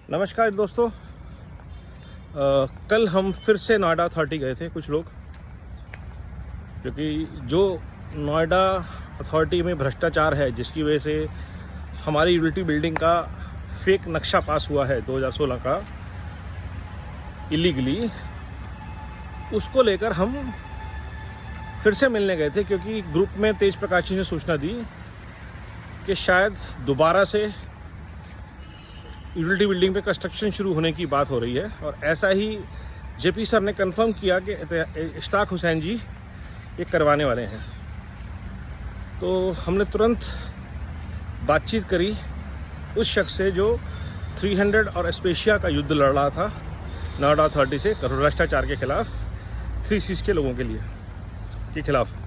नमस्कार दोस्तों। कल हम फिर से नोएडा अथॉरिटी गए थे कुछ लोग, क्योंकि जो नोएडा अथॉरिटी में भ्रष्टाचार है जिसकी वजह से हमारी यूटिलिटी बिल्डिंग का फेक नक्शा पास हुआ है 2016 का इलीगली, उसको लेकर हम फिर से मिलने गए थे। क्योंकि ग्रुप में तेज प्रकाश जी ने सूचना दी कि शायद दोबारा से यूटिलिटी बिल्डिंग पे कंस्ट्रक्शन शुरू होने की बात हो रही है। और ऐसा ही जेपी सर ने कंफर्म किया कि इश्ताक हुसैन जी ये करवाने वाले हैं। तो हमने तुरंत बातचीत करी उस शख्स से जो 300 और एस्पेशिया का युद्ध लड़ रहा था नोएडा अथॉरिटी से भ्रष्टाचार के खिलाफ, 3 C's के लोगों के खिलाफ।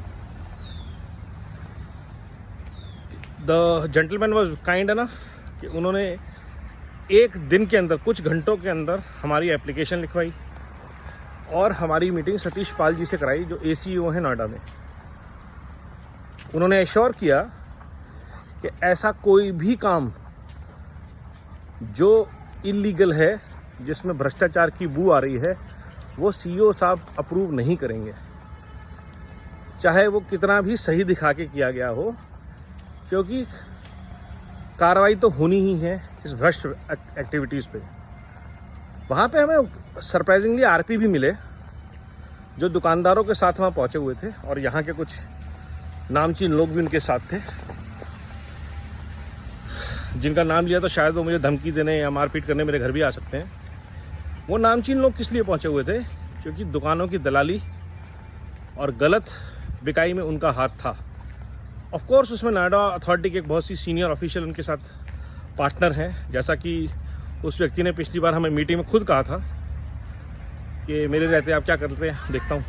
The gentleman was kind enough कि उन्होंने एक दिन के अंदर, कुछ घंटों के अंदर हमारी एप्लीकेशन लिखवाई और हमारी मीटिंग सतीश पाल जी से कराई जो ACO है नोएडा में। उन्होंने एश्योर किया कि ऐसा कोई भी काम जो इलीगल है, जिसमें भ्रष्टाचार की बू आ रही है, वो CEO साहब अप्रूव नहीं करेंगे, चाहे वो कितना भी सही दिखा के किया गया हो, क्योंकि कार्रवाई तो होनी ही है इस भ्रष्ट एक्टिविटीज़ पे। वहाँ पे हमें सरप्राइजिंगली RP भी मिले जो दुकानदारों के साथ वहाँ पहुँचे हुए थे, और यहाँ के कुछ नामचीन लोग भी उनके साथ थे, जिनका नाम लिया तो शायद वो मुझे धमकी देने या मारपीट करने मेरे घर भी आ सकते हैं। वो नामचीन लोग किस लिए पहुँचे हुए थे? क्योंकि दुकानों की दलाली और गलत बिकाई में उनका हाथ था। ऑफ कोर्स उसमें नोएडा अथॉरिटी के एक बहुत सी सीनियर ऑफिशियल उनके साथ पार्टनर हैं, जैसा कि उस व्यक्ति ने पिछली बार हमें मीटिंग में खुद कहा था कि मेरे रहते आप क्या करते हैं देखता हूँ,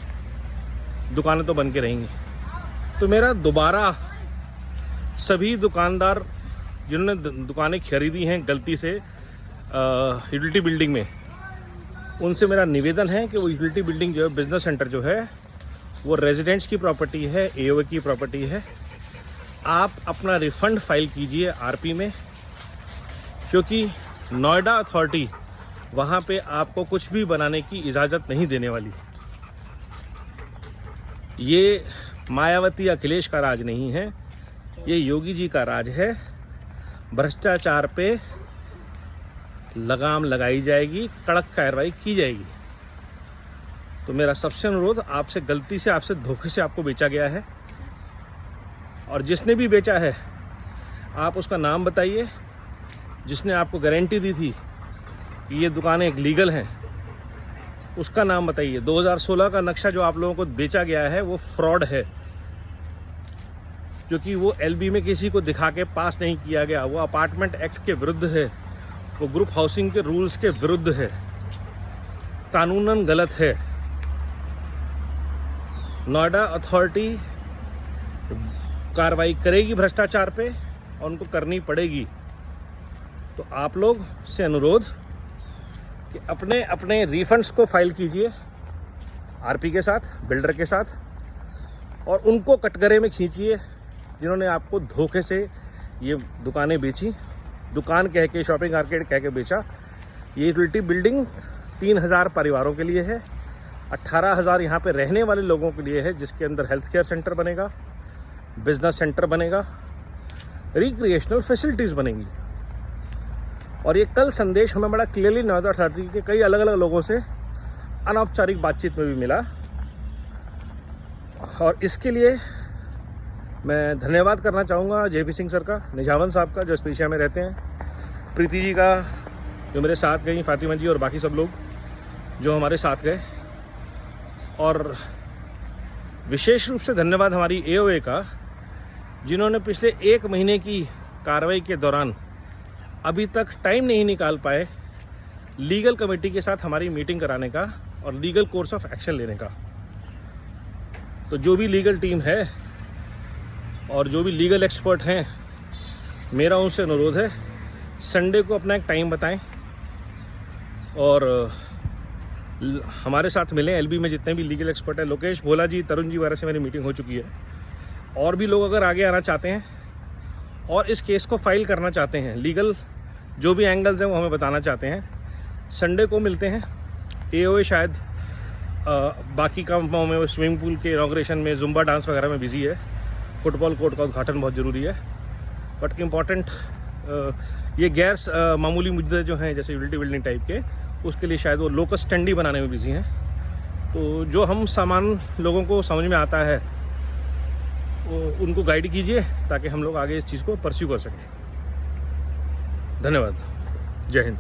दुकानें तो बन के रहेंगी। तो मेरा दोबारा सभी दुकानदार जिन्होंने दुकानें खरीदी हैं गलती से यूटिलिटी बिल्डिंग में, उनसे मेरा निवेदन है कि वो यूटिलिटी बिल्डिंग जो है, बिजनेस सेंटर जो है, वो रेजिडेंट्स की प्रॉपर्टी है, AOA की प्रॉपर्टी है। आप अपना रिफंड फाइल कीजिए RP में, क्योंकि नोएडा अथॉरिटी वहाँ पे आपको कुछ भी बनाने की इजाज़त नहीं देने वाली। ये मायावती अखिलेश का राज नहीं है, ये योगी जी का राज है। भ्रष्टाचार पे लगाम लगाई जाएगी, कड़क कार्रवाई की जाएगी। तो मेरा सबसे अनुरोध आपसे, गलती से आपसे धोखे से आपको बेचा गया है, और जिसने भी बेचा है आप उसका नाम बताइए। जिसने आपको गारंटी दी थी कि ये दुकानें लीगल हैं, उसका नाम बताइए। 2016 का नक्शा जो आप लोगों को बेचा गया है वो फ्रॉड है, क्योंकि वो LB में किसी को दिखा के पास नहीं किया गया। वो अपार्टमेंट एक्ट के विरुद्ध है, वो ग्रुप हाउसिंग के रूल्स के विरुद्ध है, कानूनन गलत है। नोएडा अथॉरिटी कार्रवाई करेगी भ्रष्टाचार पे, और उनको करनी पड़ेगी। तो आप लोग से अनुरोध कि अपने अपने रिफंड्स को फाइल कीजिए RP के साथ, बिल्डर के साथ, और उनको कटघरे में खींचिए जिन्होंने आपको धोखे से ये दुकानें बेची। दुकान कह के, शॉपिंग आर्केड कह के बेचा। ये यूटिलिटी बिल्डिंग 3000 परिवारों के लिए है, 18,000 यहाँ पे रहने वाले लोगों के लिए है, जिसके अंदर हेल्थ केयर सेंटर बनेगा, बिजनेस सेंटर बनेगा, रिक्रिएशनल फैसिलिटीज़ बनेंगी। और ये कल संदेश हमें बड़ा क्लियरली नोएडा अथॉरिटी के कई अलग अलग लोगों से अनौपचारिक बातचीत में भी मिला, और इसके लिए मैं धन्यवाद करना चाहूँगा JP सिंह सर का, निझावन साहब का जो स्पेशिया में रहते हैं, प्रीति जी का जो मेरे साथ गई, फातिमा जी और बाकी सब लोग जो हमारे साथ गए, और विशेष रूप से धन्यवाद हमारी AOA का, जिन्होंने पिछले 1 महीने की कार्रवाई के दौरान अभी तक टाइम नहीं निकाल पाए लीगल कमेटी के साथ हमारी मीटिंग कराने का और लीगल कोर्स ऑफ एक्शन लेने का। तो जो भी लीगल टीम है और जो भी लीगल एक्सपर्ट हैं, मेरा उनसे अनुरोध है, संडे को अपना एक टाइम बताएं और हमारे साथ मिलें। LB में जितने भी लीगल एक्सपर्ट हैं, लोकेश भोला जी, तरुण जी वगैरह से मेरी मीटिंग हो चुकी है। और भी लोग अगर आगे आना चाहते हैं और इस केस को फाइल करना चाहते हैं, लीगल जो भी एंगल्स हैं वो हमें बताना चाहते हैं। संडे को मिलते हैं। AOA शायद बाकी कामों में, स्विमिंग पूल के इनॉग्रेशन में, जुम्बा डांस वगैरह में बिजी है। फुटबॉल कोर्ट का उद्घाटन बहुत ज़रूरी है। बट इम्पॉर्टेंट ये गैर मामूली मुद्दे जो हैं जैसे यूटिलिटी बिल्डिंग टाइप के, उसके लिए शायद वो लोकस स्टैंडी बनाने में बिजी हैं। तो जो हम सामान्य लोगों को समझ में आता है वो उनको गाइड कीजिए ताकि हम लोग आगे इस चीज़ को परस्यू कर सकें। धन्यवाद। जय हिंद।